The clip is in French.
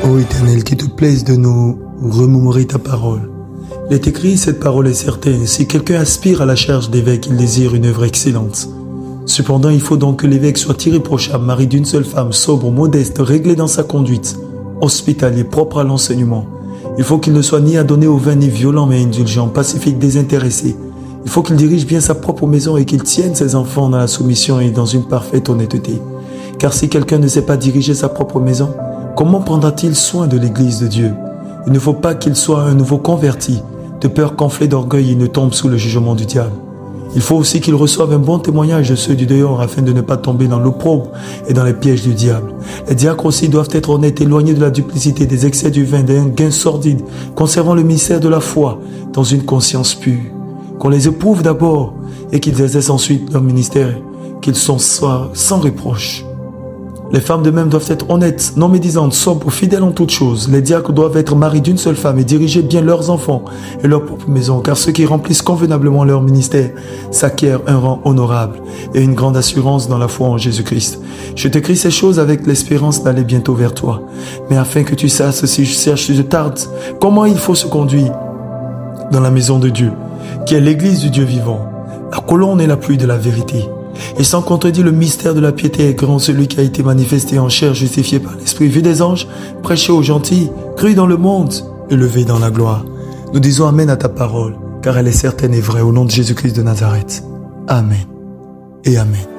Ô Éternel, qu'il te plaise de nous remémorer ta parole. Il est écrit, cette parole est certaine, si quelqu'un aspire à la charge d'évêque, il désire une œuvre excellente. Cependant, il faut donc que l'évêque soit irréprochable, mari d'une seule femme, sobre, modeste, réglé dans sa conduite, hospitalier, propre à l'enseignement. Il faut qu'il ne soit ni adonné au vin, ni violent, mais indulgent, pacifique, désintéressé. Il faut qu'il dirige bien sa propre maison et qu'il tienne ses enfants dans la soumission et dans une parfaite honnêteté. Car si quelqu'un ne sait pas diriger sa propre maison, comment prendra-t-il soin de l'Église de Dieu? Il ne faut pas qu'il soit un nouveau converti, de peur qu'enflé d'orgueil, il ne tombe sous le jugement du diable. Il faut aussi qu'il reçoive un bon témoignage de ceux du dehors afin de ne pas tomber dans l'opprobre et dans les pièges du diable. Les diacres aussi doivent être honnêtes, éloignés de la duplicité, des excès du vin, d'un gain sordide, conservant le mystère de la foi dans une conscience pure. Qu'on les éprouve d'abord et qu'ils exercent ensuite leur ministère, qu'ils soient sans reproche. Les femmes de même doivent être honnêtes, non médisantes, sobres, fidèles en toutes choses. Les diacres doivent être maris d'une seule femme et diriger bien leurs enfants et leur propre maison, car ceux qui remplissent convenablement leur ministère s'acquièrent un rang honorable et une grande assurance dans la foi en Jésus-Christ. Je t'écris ces choses avec l'espérance d'aller bientôt vers toi, mais afin que tu saches, si je tarde, comment il faut se conduire dans la maison de Dieu, qui est l'église du Dieu vivant, la colonne et la pluie de la vérité. Et sans contredire, le mystère de la piété est grand, celui qui a été manifesté en chair, justifié par l'Esprit, vu des anges, prêché aux gentils, cru dans le monde, élevé dans la gloire. Nous disons Amen à ta parole, car elle est certaine et vraie, au nom de Jésus-Christ de Nazareth. Amen et Amen.